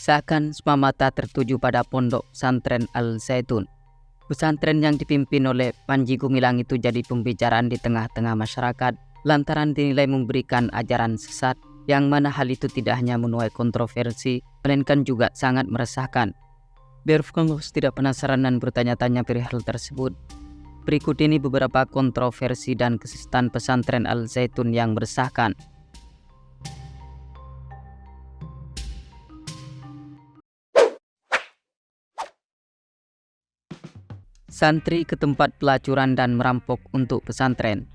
Seakan semua mata tertuju pada pondok pesantren Al-Zaitun. Pesantren yang dipimpin oleh Panji Gumilang itu jadi pembicaraan di tengah-tengah masyarakat lantaran dinilai memberikan ajaran sesat, yang mana hal itu tidak hanya menuai kontroversi, melainkan juga sangat meresahkan. Biar Fokus tidak penasaran dan bertanya-tanya perihal tersebut, berikut ini beberapa kontroversi dan kesesatan pesantren Al-Zaitun yang meresahkan. Santri ke tempat pelacuran dan merampok untuk pesantren.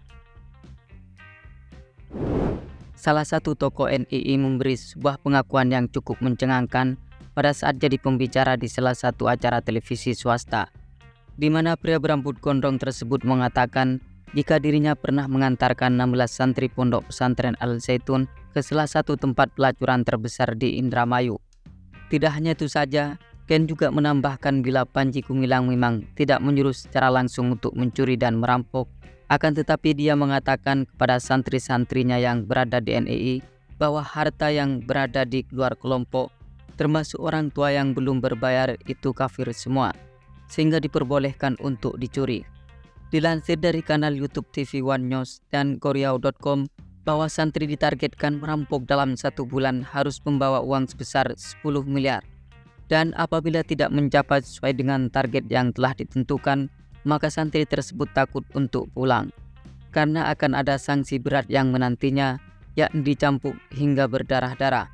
Salah satu tokoh NII memberi sebuah pengakuan yang cukup mencengangkan pada saat jadi pembicara di salah satu acara televisi swasta, di mana pria berambut gondrong tersebut mengatakan jika dirinya pernah mengantarkan 16 santri pondok pesantren Al-Zaitun ke salah satu tempat pelacuran terbesar di Indramayu. Tidak hanya itu saja, Ken juga menambahkan bila Panji Gumilang memang tidak menyuruh secara langsung untuk mencuri dan merampok, akan tetapi dia mengatakan kepada santri-santrinya yang berada di NII bahwa harta yang berada di luar kelompok, termasuk orang tua yang belum berbayar, itu kafir semua, sehingga diperbolehkan untuk dicuri. Dilansir dari kanal YouTube TV One News dan Koreao.com, bahwa santri ditargetkan merampok dalam 1 bulan harus membawa uang sebesar 10 miliar. Dan apabila tidak mencapai sesuai dengan target yang telah ditentukan, maka santri tersebut takut untuk pulang, karena akan ada sanksi berat yang menantinya, yakni dicambuk hingga berdarah-darah.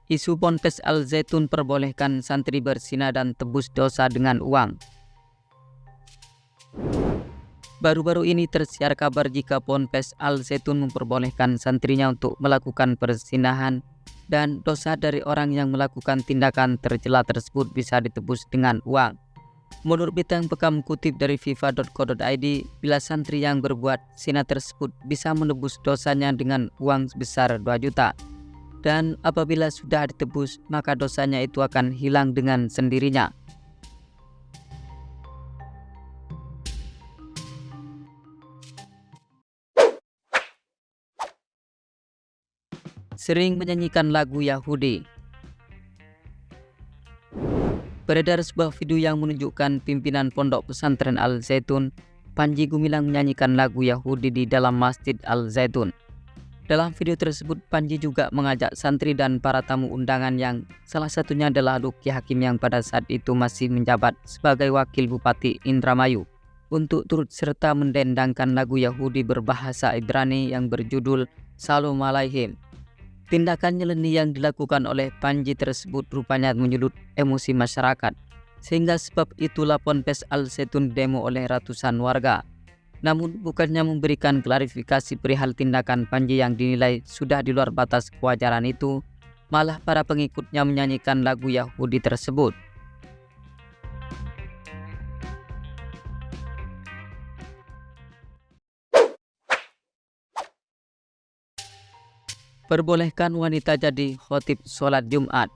Isu Ponpes Al-Zaitun perbolehkan santri berzina dan tebus dosa dengan uang. Baru-baru ini tersiar kabar jika Ponpes Al-Zaitun memperbolehkan santrinya untuk melakukan perzinahan, dan dosa dari orang yang melakukan tindakan tercela tersebut bisa ditebus dengan uang. Menurut berita yang Bekam kutip dari fifa.co.id, bila santri yang berbuat zina tersebut bisa menebus dosanya dengan uang sebesar 2 juta. Dan apabila sudah ditebus, maka dosanya itu akan hilang dengan sendirinya. Sering menyanyikan lagu Yahudi. Beredar sebuah video yang menunjukkan pimpinan pondok pesantren Al-Zaitun, Panji Gumilang, menyanyikan lagu Yahudi di dalam Masjid Al-Zaitun. Dalam video tersebut, Panji juga mengajak santri dan para tamu undangan yang salah satunya adalah Luki Hakim yang pada saat itu masih menjabat sebagai Wakil Bupati Indramayu, untuk turut serta mendendangkan lagu Yahudi berbahasa Ibrani yang berjudul Shalom Aleichem. Tindakan nyeleneh yang dilakukan oleh Panji tersebut rupanya menyulut emosi masyarakat, sehingga sebab itulah Ponpes Al-Zaitun demo oleh ratusan warga. Namun bukannya memberikan klarifikasi perihal tindakan Panji yang dinilai sudah di luar batas kewajaran itu, malah para pengikutnya menyanyikan lagu Yahudi tersebut. Perbolehkan wanita jadi khotib sholat Jumat.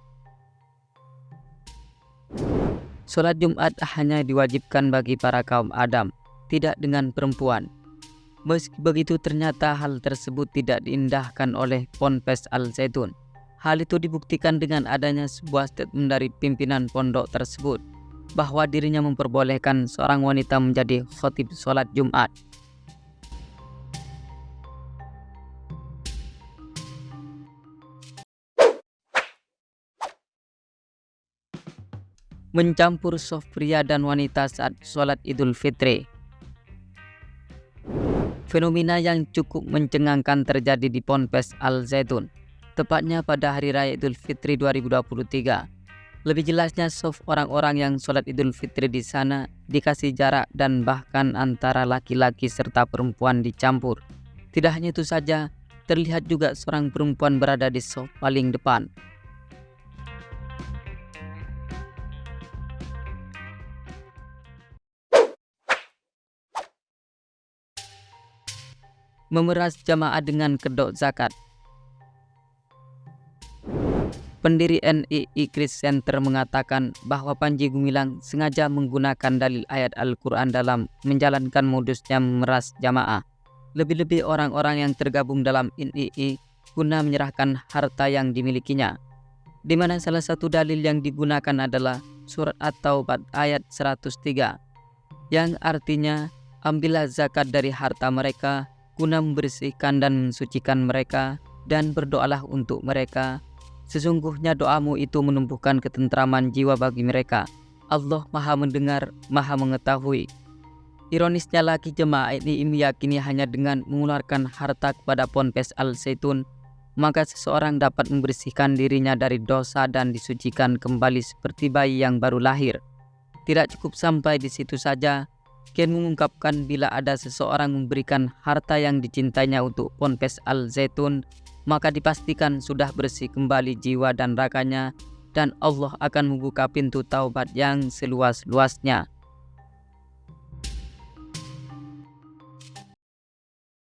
Sholat Jumat hanya diwajibkan bagi para kaum Adam, tidak dengan perempuan. Meski begitu, ternyata hal tersebut tidak diindahkan oleh Ponpes Al-Zaitun. Hal itu dibuktikan dengan adanya sebuah statement dari pimpinan pondok tersebut, bahwa dirinya memperbolehkan seorang wanita menjadi khotib sholat Jumat. Mencampur soft pria dan wanita saat sholat Idul Fitri. Fenomena yang cukup mencengangkan terjadi di Ponpes Al-Zaitun, tepatnya pada Hari Raya Idul Fitri 2023. Lebih jelasnya, soft orang-orang yang sholat Idul Fitri di sana dikasih jarak, dan bahkan antara laki-laki serta perempuan dicampur. Tidak hanya itu saja, terlihat juga seorang perempuan berada di soft paling depan. Memeras jamaah dengan kedok zakat. Pendiri NII Christ Center mengatakan bahwa Panji Gumilang sengaja menggunakan dalil ayat Al-Quran dalam menjalankan modusnya memeras jamaah. Lebih-lebih orang-orang yang tergabung dalam NII guna menyerahkan harta yang dimilikinya, di mana salah satu dalil yang digunakan adalah surat At-Taubah ayat 103, yang artinya, ambillah zakat dari harta mereka guna membersihkan dan mensucikan mereka, dan berdoalah untuk mereka. Sesungguhnya doamu itu menumbuhkan ketentraman jiwa bagi mereka. Allah Maha Mendengar, Maha Mengetahui. Ironisnya lagi, jemaah ini meyakini hanya dengan mengeluarkan harta kepada Ponpes Al Zaitun, maka seseorang dapat membersihkan dirinya dari dosa dan disucikan kembali seperti bayi yang baru lahir. Tidak cukup sampai di situ saja, Ken mengungkapkan bila ada seseorang memberikan harta yang dicintainya untuk Ponpes Al Zaitun, maka dipastikan sudah bersih kembali jiwa dan raganya, dan Allah akan membuka pintu taubat yang seluas-luasnya.